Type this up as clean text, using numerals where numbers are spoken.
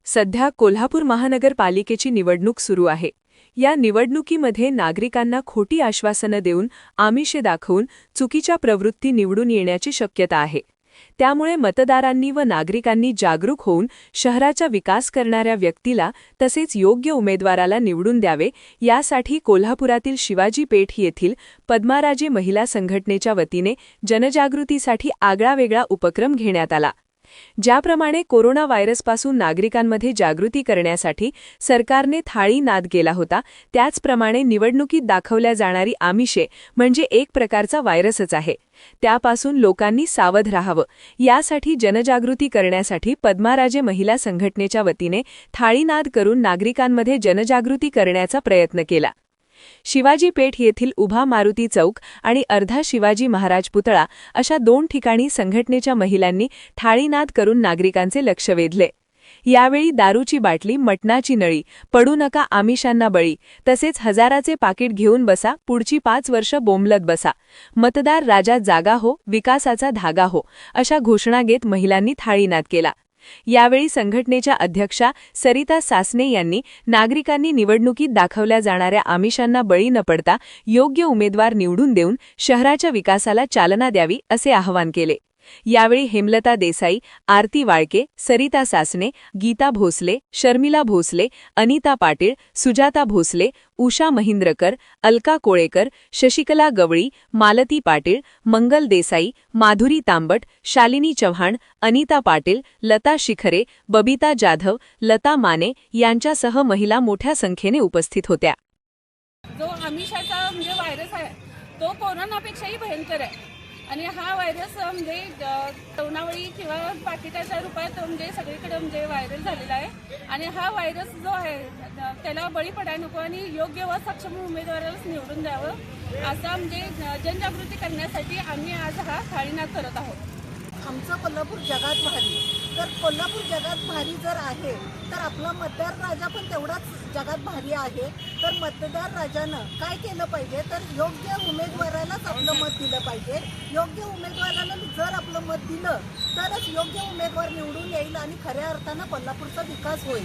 सध्या कोल्हापूर महानगरपालिकेची निवडणूक सुरू आहे। या निवडणुकीमध्ये नागरिकांना खोटी आश्वासनं देऊन आमिषे दाखवून चुकीच्या प्रवृत्ती निवडून येण्याची शक्यता आहे। त्यामुळे मतदारांनी व नागरिकांनी जागरूक होऊन शहराचा विकास करणाऱ्या व्यक्तीला तसेच योग्य उमेदवाराला निवडून द्यावे, यासाठी कोल्हापुरातील शिवाजी पेठ येथील पद्माराजे महिला संघटनेच्या वतीने जनजागृतीसाठी आगळावेगळा उपक्रम घेण्यात आला। ज्याप्रमाणे कोरोना व्हायरसपासून नागरिकांमध्ये जागृती करण्यासाठी सरकारने थाळी नाद केला होता, त्याचप्रमाणे निवडणुकीत दाखवल्या जाणारी आमिषे म्हणजे एक प्रकारचा व्हायरसच आहे। त्यापासून लोकांनी सावध राहावं, यासाठी जनजागृती करण्यासाठी पद्माराजे महिला संघटनेच्या वतीने थाळीनाद करून नागरिकांमध्ये जनजागृती करण्याचा प्रयत्न केला। शिवाजी पेठ येथील उभा मारुती चौक आणि अर्धा शिवाजी महाराज पुतळा अशा 2 ठिकाणी संघटनेच्या महिलांनी थाळीनाद करून नागरिकांचे लक्ष वेधले। यावेळी दारूची बाटली, मटणाची नळी, पडू नका आमिषांना बळी, तसेच हजाराचे पाकिट घेऊन बसा, पुढची 5 वर्ष बोंबलत बसा, मतदार राजा जागा हो, विकासाचा धागा हो, अशा घोषणा घेत महिलांनी थाळीनाद केला। यावेळी संघटनेच्या अध्यक्षा सरिता सासने यांनी नागरिकांनी निवडणुकीत दाखवल्या जाणाऱ्या आमिषांना बळी न पडता योग्य उमेदवार निवडून देऊन शहराच्या विकासाला चालना द्यावी असे आवाहन केले। यावेळी हेमलता देसाई, आरती वाळके, सरिता सासने, गीता भोसले, शर्मिला भोसले, अनिता पाटील, सुजाता भोसले, उषा महिंद्रकर, अलका कोळेकर, शशिकला गवळी, मालती पाटील, मंगल देसाई, माधुरी तांबट, शालिनी चव्हाण, अनिता पाटील, लता शिखरे, बबिता जाधव, लता माने यांच्यासह महिला मोठ्या संख्येने उपस्थित होत्या। जो आमिषाचा म्हणजे व्हायरस आहे तो कोरोनापेक्षाही भयंकर आहे आणि हा व्हायरस म्हणजे तरुणावळी किंवा पाकिटाच्या रूपात म्हणजे सगळीकडे म्हणजे व्हायरल झालेला आहे आणि हा व्हायरस जो आहे त्याला बळी पडायला नको आणि योग्य व सक्षम उमेदवारालाच निवडून द्यावं असा म्हणजे जनजागृती करण्यासाठी आम्ही आज हा थाळीनाद करत आहोत। आमचं कोल्हापूर जगात भारी, तर कोल्हापूर जगात भारी जर आहे तर आपला मतदार राजा पण तेवढाच जगात भारी आहे। तर मतदार राजानं काय केलं पाहिजे तर योग्य उमेदवारालाच आपलं मत दिलं पाहिजे। योग्य उमेदवाराला जर आपलं मत दिलं तरच योग्य उमेदवार निवडून येईल आणि खऱ्या अर्थानं कोल्हापूरचा विकास होईल।